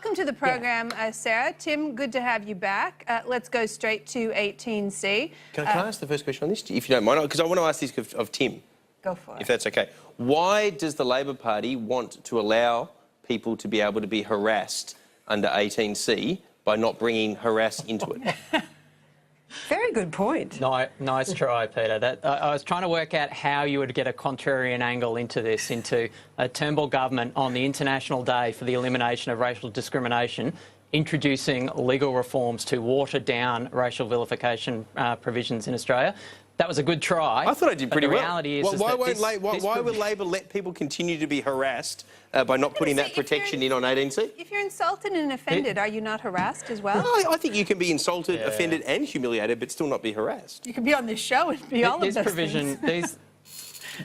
Welcome to the program, Sarah. Tim, good to have you back. Let's go straight to 18C. Can I ask the first question on this, if you don't mind? Because I want to ask this of Tim. Go for it. If that's okay. Why does the Labor Party want to allow people to be able to be harassed under 18C by not bringing harass into it? Very good point. Nice try, Peter. I was trying to work out how you would get a contrarian angle into this, into a Turnbull government on the International Day for the Elimination of Racial Discrimination, introducing legal reforms to water down racial vilification provisions in Australia. That was a good try. I thought I did pretty well. The reality is, why would Labor let people continue to be harassed by not putting that protection in on 18C? If you're insulted and offended, are you not harassed as well? No, I think you can be insulted, offended and humiliated, but still not be harassed. You can be on this show and be all of those provision, things.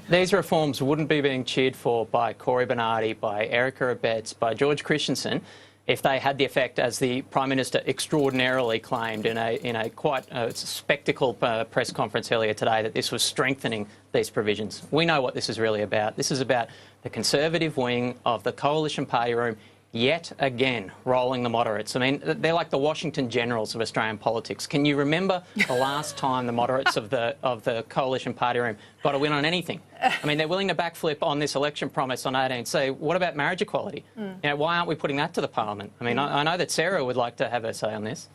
These reforms wouldn't be being cheered for by Cory Bernardi, by Erica Abetz, by George Christensen, if they had the effect, as the Prime Minister extraordinarily claimed in a quite spectacle press conference earlier today, that this was strengthening these provisions. We know what this is really about. This is about the Conservative wing of the Coalition Party room yet again rolling the moderates. I mean, they're like the Washington Generals of Australian politics. Can you remember the last time the moderates of the Coalition Party room got a win on anything? I mean, they're willing to backflip on this election promise on 18C. What about marriage equality? You know, why aren't we putting that to the Parliament? I mean, I know that Sarah would like to have her say on this.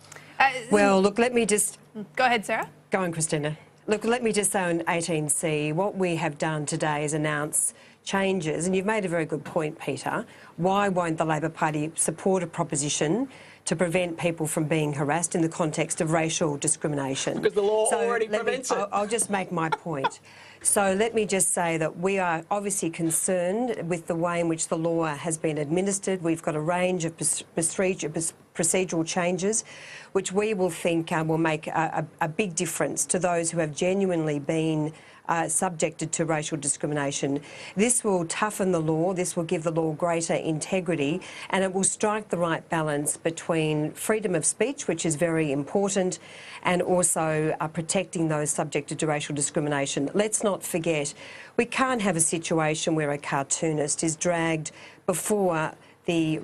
Well, look, let me just... Go ahead, Sarah. Go on, Christina. Look, let me just say on 18C, what we have done today is announce changes, and you've made a very good point, Peter. Why won't the Labor Party support a proposition to prevent people from being harassed in the context of racial discrimination? Because the law already prevents it. I'll just make my point. So let me just say that we are obviously concerned with the way in which the law has been administered. We've got a range of procedural changes which we will think will make a big difference to those who have genuinely been subjected to racial discrimination. This will toughen the law, this will give the law greater integrity, and it will strike the right balance between freedom of speech, which is very important, and also protecting those subjected to racial discrimination. Let's not forget, we can't have a situation where a cartoonist is dragged before the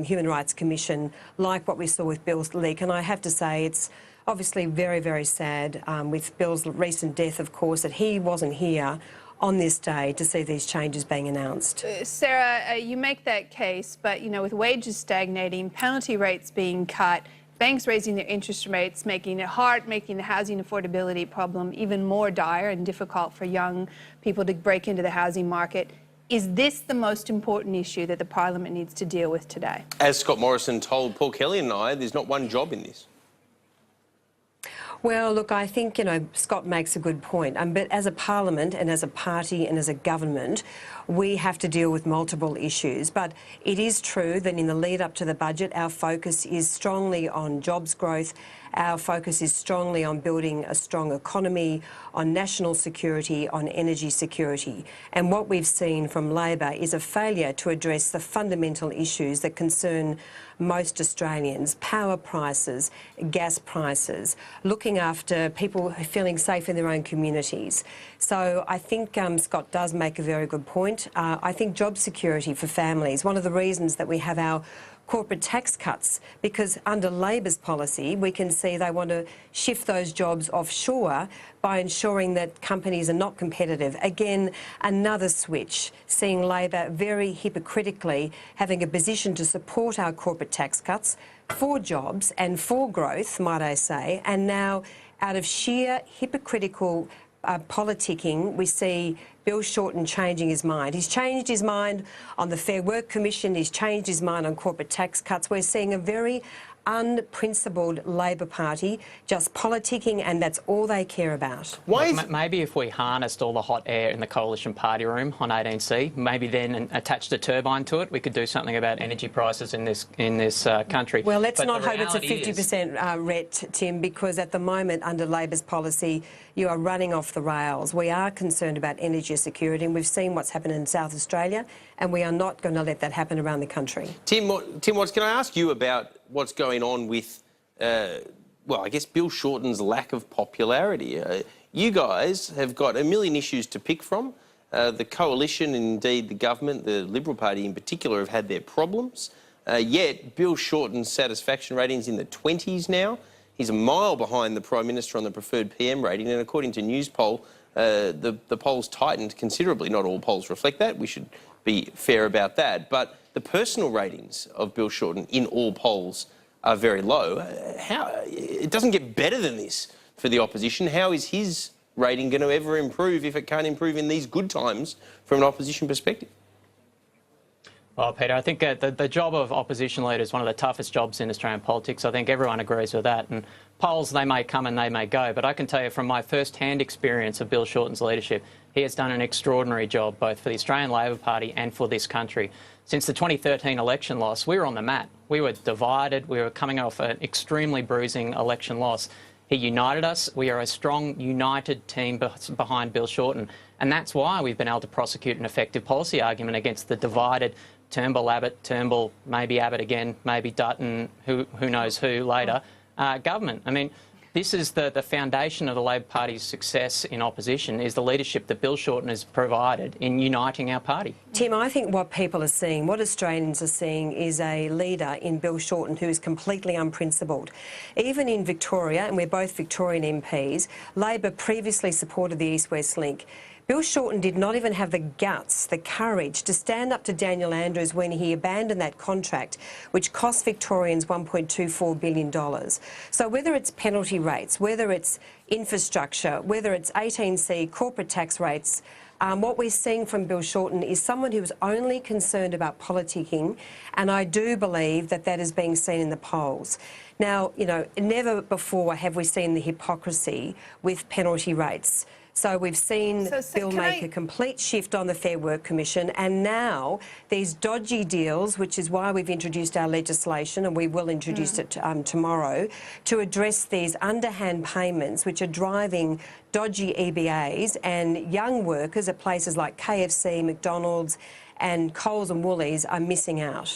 Human Rights Commission, like what we saw with Bill's leak. And I have to say, it's obviously very, very sad with Bill's recent death, of course, that he wasn't here on this day to see these changes being announced. Sarah, you make that case, but, you know, with wages stagnating, penalty rates being cut, banks raising their interest rates, making it hard, making the housing affordability problem even more dire and difficult for young people to break into the housing market. Is this the most important issue that the Parliament needs to deal with today? As Scott Morrison told Paul Kelly and I, there's not one job in this. Well, look, I think, you know, Scott makes a good point. But as a parliament and as a party and as a government, we have to deal with multiple issues. But it is true that in the lead up to the budget, our focus is strongly on jobs growth. Our focus is strongly on building a strong economy, on national security, on energy security. And what we've seen from Labor is a failure to address the fundamental issues that concern most Australians: power prices, gas prices, looking after people feeling safe in their own communities. So I think Scott does make a very good point. I think job security for families, one of the reasons that we have our corporate tax cuts, because under Labor's policy we can see they want to shift those jobs offshore by ensuring that companies are not competitive. Again, another switch, seeing Labor very hypocritically having a position to support our corporate tax cuts for jobs and for growth, might I say, and now out of sheer hypocritical politicking, we see Bill Shorten changing his mind. He's changed his mind on the Fair Work Commission, he's changed his mind on corporate tax cuts. We're seeing a very unprincipled Labor Party just politicking, and that's all they care about. Maybe if we harnessed all the hot air in the Coalition Party room on 18C, maybe then attached a turbine to it, we could do something about energy prices in this country. Well, let's not hope it's a 50% RET, Tim, because at the moment, under Labor's policy, you are running off the rails. We are concerned about energy security, and we've seen what's happened in South Australia, and we are not going to let that happen around the country. Tim Watts, can I ask you about what's going on with, well, I guess Bill Shorten's lack of popularity? You guys have got a million issues to pick from. The coalition and indeed the government, the Liberal Party in particular, have had their problems. Yet Bill Shorten's satisfaction rating's in the 20s now. He's a mile behind the Prime Minister on the preferred PM rating, and according to Newspoll, the polls tightened considerably. Not all polls reflect that. We should be fair about that. But the personal ratings of Bill Shorten in all polls are very low. It doesn't get better than this for the opposition. How is his rating going to ever improve if it can't improve in these good times from an opposition perspective? Well, Peter, I think the job of opposition leader is one of the toughest jobs in Australian politics. I think everyone agrees with that. And polls, they may come and they may go. But I can tell you from my first-hand experience of Bill Shorten's leadership, he has done an extraordinary job both for the Australian Labor Party and for this country. Since the 2013 election loss, we were on the mat. We were divided. We were coming off an extremely bruising election loss. He united us. We are a strong, united team behind Bill Shorten. And that's why we've been able to prosecute an effective policy argument against the divided Turnbull-Abbott, Turnbull, maybe Abbott again, maybe Dutton, who knows who later, government. I mean, this is the foundation of the Labor Party's success in opposition, is the leadership that Bill Shorten has provided in uniting our party. Tim, I think what people are seeing, what Australians are seeing, is a leader in Bill Shorten who is completely unprincipled. Even in Victoria, and we're both Victorian MPs, Labor previously supported the East-West Link. Bill Shorten did not even have the guts, the courage to stand up to Daniel Andrews when he abandoned that contract, which cost Victorians $1.24 billion. So whether it's penalty rates, whether it's infrastructure, whether it's 18C corporate tax rates, what we're seeing from Bill Shorten is someone who is only concerned about politicking, and I do believe that that is being seen in the polls. Now, you know, never before have we seen the hypocrisy with penalty rates. So we've seen Bill make a complete shift on the Fair Work Commission, and now these dodgy deals, which is why we've introduced our legislation, and we will introduce it tomorrow, to address these underhand payments which are driving dodgy EBAs and young workers at places like KFC, McDonald's and Coles and Woolies are missing out.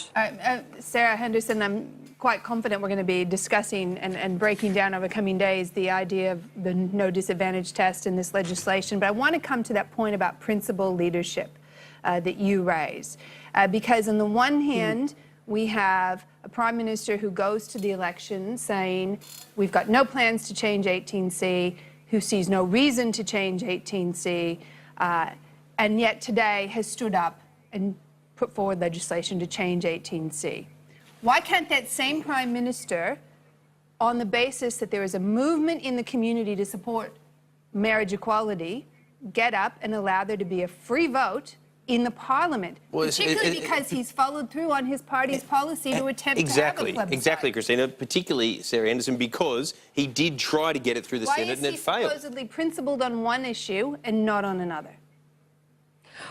Sarah Henderson, I'm quite confident we're going to be discussing and breaking down over coming days the idea of the no disadvantage test in this legislation. But I want to come to that point about principal leadership that you raise. Because on the one hand, we have a Prime Minister who goes to the election saying, we've got no plans to change 18C, who sees no reason to change 18C, and yet today has stood up and put forward legislation to change 18C. Why can't that same Prime Minister, on the basis that there is a movement in the community to support marriage equality, get up and allow there to be a free vote in the Parliament, particularly because he's followed through on his party's policy to attempt to have a plebiscite? Exactly, Christina, particularly Sarah Henderson, because he did try to get it through the Senate and it failed. Why is he supposedly principled on one issue and not on another?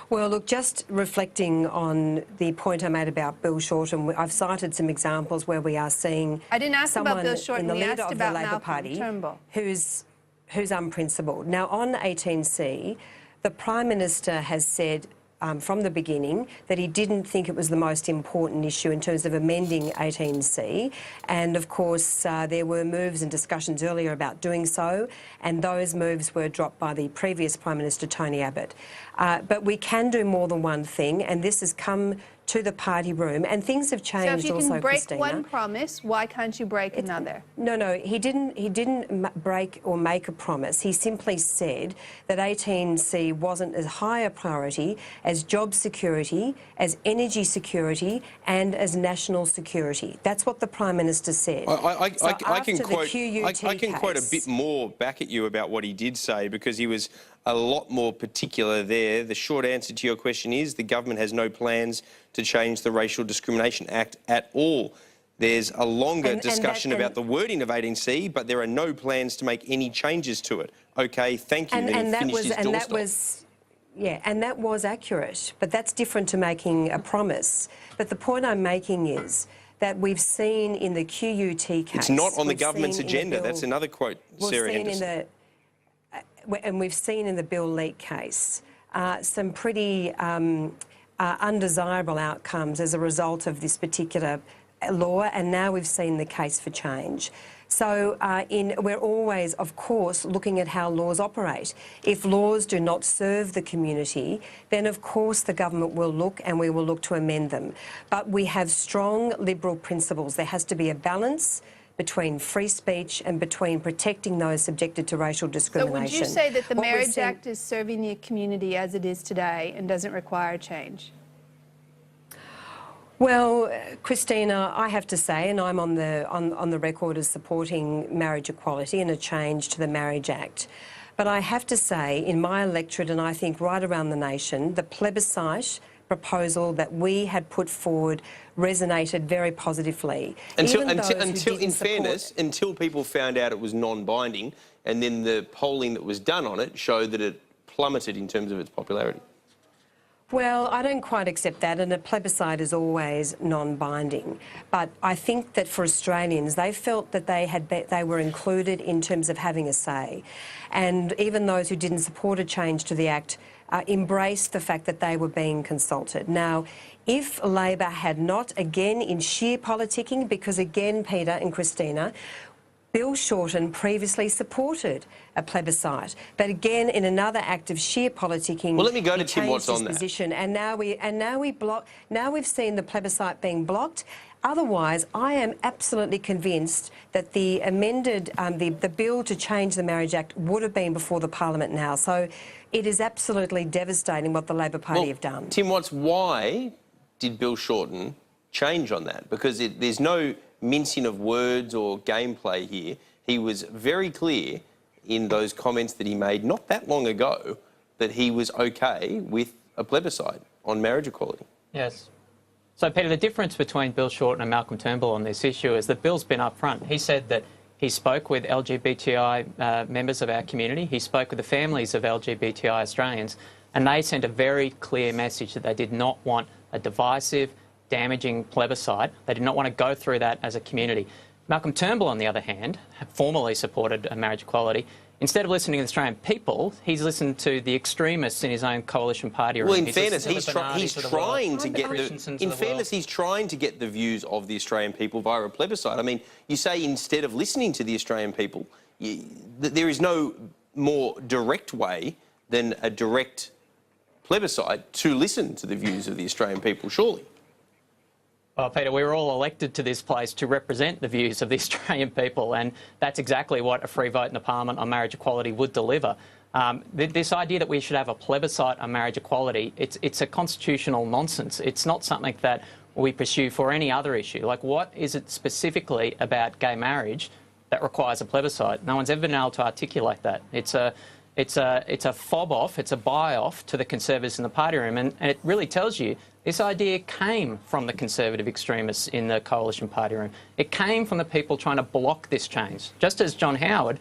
Well, look, just reflecting on the point I made about Bill Shorten, I've cited some examples where we are seeing I didn't ask about Bill Shorten, in the we leader asked of the about Labor Malcolm Party Turnbull. who's unprincipled. Now, on 18C, the Prime Minister has said from the beginning that he didn't think it was the most important issue in terms of amending 18C. And of course, there were moves and discussions earlier about doing so, and those moves were dropped by the previous Prime Minister, Tony Abbott. But we can do more than one thing, and this has come to the party room, and things have changed also, So if you can break Christina. one promise, why can't you break another? No, he didn't break or make a promise. He simply said that 18C wasn't as high a priority as job security, as energy security and as national security. That's what the Prime Minister said. I can quote a bit more back at you about what he did say, because he was a lot more particular there. The short answer to your question is the government has no plans to change the Racial Discrimination Act at all. There's a longer discussion about the wording of 18C, but there are no plans to make any changes to it. Okay, thank you. And that was accurate, but that's different to making a promise. But the point I'm making is that we've seen in the QUT case... It's not on the government's agenda. That's another quote, Sarah Henderson. And we've seen in the Bill Leak case some pretty undesirable outcomes as a result of this particular law, and now we've seen the case for change. So we're always, of course, looking at how laws operate. If laws do not serve the community, then of course the government will look, and we will look to amend them. But we have strong liberal principles. There has to be a balance between free speech and between protecting those subjected to racial So discrimination. would you say that the What we're Marriage seeing- Act is serving the community as it is today and doesn't require change? Well, Christina, I have to say, and I'm on the record as supporting marriage equality and a change to the Marriage Act. But I have to say, in my electorate, and I think right around the nation, the plebiscite proposal that we had put forward resonated very positively. Until people found out it was non-binding, and then the polling that was done on it showed that it plummeted in terms of its popularity. Well, I don't quite accept that, and a plebiscite is always non-binding. But I think that for Australians, they felt that they were included in terms of having a say. And even those who didn't support a change to the Act embraced the fact that they were being consulted. Now, if Labor had not, again, in sheer politicking, because again, Peter and Christina, Bill Shorten previously supported a plebiscite, but again, in another act of sheer politicking, well, let me go to he Tim Watts changed on his that. position, and now we've seen the plebiscite being blocked. Otherwise, I am absolutely convinced that the amended the bill to change the Marriage Act would have been before the Parliament now. So it is absolutely devastating what the Labor Party have done. Tim Watts, why did Bill Shorten change on that? Because there's no mincing of words or gameplay here. He was very clear in those comments that he made not that long ago that he was okay with a plebiscite on marriage equality. Yes. So, Peter, the difference between Bill Shorten and Malcolm Turnbull on this issue is that Bill's been upfront. He said that he spoke with LGBTI members of our community. He spoke with the families of LGBTI Australians, and they sent a very clear message that they did not want a divisive, damaging plebiscite. They did not want to go through that as a community. Malcolm Turnbull, on the other hand, formally supported marriage equality. Instead of listening to the Australian people, he's listened to the extremists in his own coalition party room. Well, in fairness, he's trying to get he's trying to get the views of the Australian people via a plebiscite. I mean, you say instead of listening to the Australian people, there is no more direct way than a direct plebiscite to listen to the views of the Australian people, surely. Well, Peter, we were all elected to this place to represent the views of the Australian people, and that's exactly what a free vote in the Parliament on marriage equality would deliver. This idea that we should have a plebiscite on marriage equality, it's a constitutional nonsense. It's not something that we pursue for any other issue. Like, what is it specifically about gay marriage that requires a plebiscite? No one's ever been able to articulate that. It's a fob off, it's a buy off to the Conservatives in the party room, and it really tells you this idea came from the Conservative extremists in the coalition party room. It came from the people trying to block this change, just as John Howard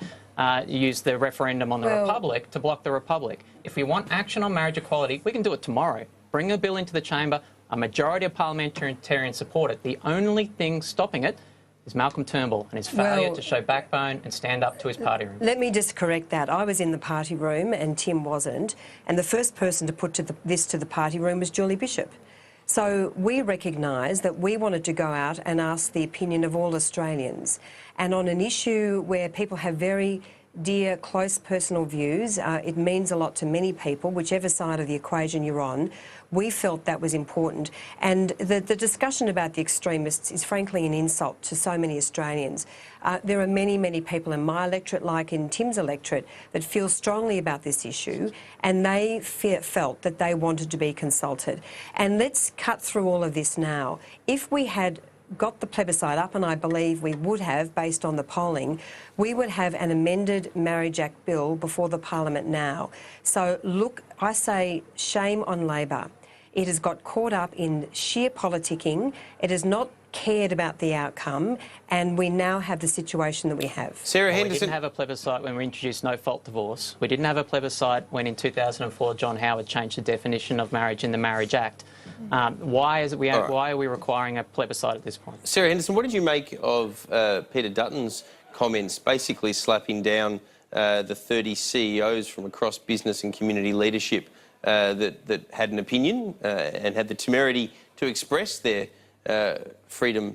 used the referendum on the Republic to block the Republic. If we want action on marriage equality, we can do it tomorrow. Bring a bill into the chamber, a majority of parliamentarians support it. The only thing stopping it is Malcolm Turnbull and his failure to show backbone and stand up to his party room. Let me just correct that. I was in the party room and Tim wasn't, and the first person to put this to the party room was Julie Bishop. So we recognised that we wanted to go out and ask the opinion of all Australians. And on an issue where people have very dear, close personal views, it means a lot to many people, whichever side of the equation you're on, we felt that was important. And the discussion about the extremists is frankly an insult to so many Australians. There are many, many people in my electorate, like in Tim's electorate, that feel strongly about this issue, and they felt that they wanted to be consulted. And let's cut through all of this now. If we had got the plebiscite up, and I believe we would have based on the polling, we would have an amended Marriage Act bill before the Parliament now. So look, I say shame on Labor. It has got caught up in sheer politicking. It has not cared about the outcome, and we now have the situation that we have. Sarah Henderson. We didn't have a plebiscite when we introduced no-fault divorce. We didn't have a plebiscite when in 2004 John Howard changed the definition of marriage in the Marriage Act. Why are we requiring a plebiscite at this point? Sarah Henderson, what did you make of Peter Dutton's comments basically slapping down the 30 CEOs from across business and community leadership that had an opinion and had the temerity to express their freedom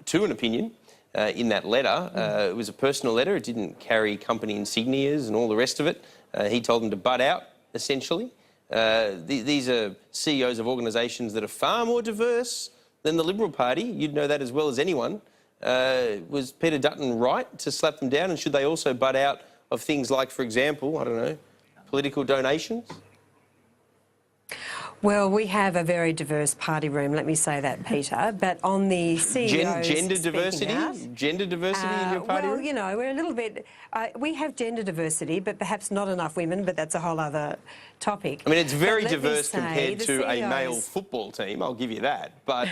to an opinion in that letter. It was a personal letter. It didn't carry company insignias and all the rest of it. He told them to butt out, essentially. These are CEOs of organisations that are far more diverse than the Liberal Party. You'd know that as well as anyone. Was Peter Dutton right to slap them down? And should they also butt out of things like, for example, I don't know, political donations? Well, we have a very diverse party room, let me say that, Peter. But on the CEOs Gender speaking diversity? out, Gender diversity in your party well, room? you know, we're a little bit... we have gender diversity, but perhaps not enough women, but that's a whole other topic. I mean, it's very But let me diverse say, compared the to a male CEOs football team, I'll give you that. But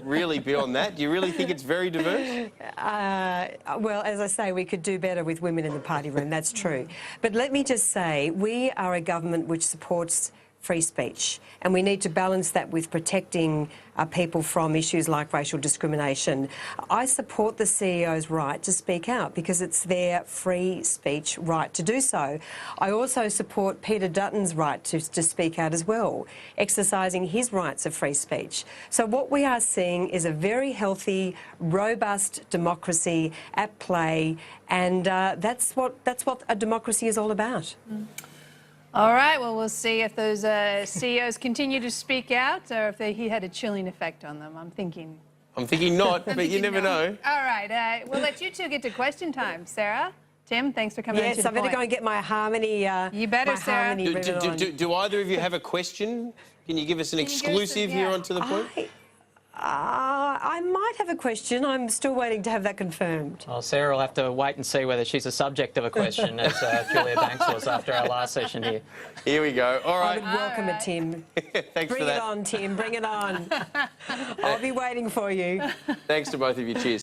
really, beyond that, do you really think it's very diverse? Well, as I say, we could do better with women in the party room, that's true. But let me just say, we are a government which supports free speech, and we need to balance that with protecting people from issues like racial discrimination. I support the CEO's right to speak out because it's their free speech right to do so. I also support Peter Dutton's right to speak out as well, exercising his rights of free speech. So what we are seeing is a very healthy, robust democracy at play, and that's what a democracy is all about. All right, well, we'll see if those CEOs continue to speak out or if he had a chilling effect on them. I'm thinking not, but you never no. know. All right, we'll let you two get to question time. Sarah, Tim, thanks for coming Yes, into the I better point. go and get my harmony. You better, my Sarah. harmony ribbon on. Do either of you have a question? Can you give us an Can you give us exclusive a- here yeah. onto the point? I might have a question. I'm still waiting to have that confirmed. Well, Sarah will have to wait and see whether she's a subject of a question, as Julia Banks was after our last session here. Here we go. All I right. would welcome it, Tim. Thanks Bring for that. it on, Tim. Bring it on. I'll be waiting for you. Thanks to both of you. Cheers.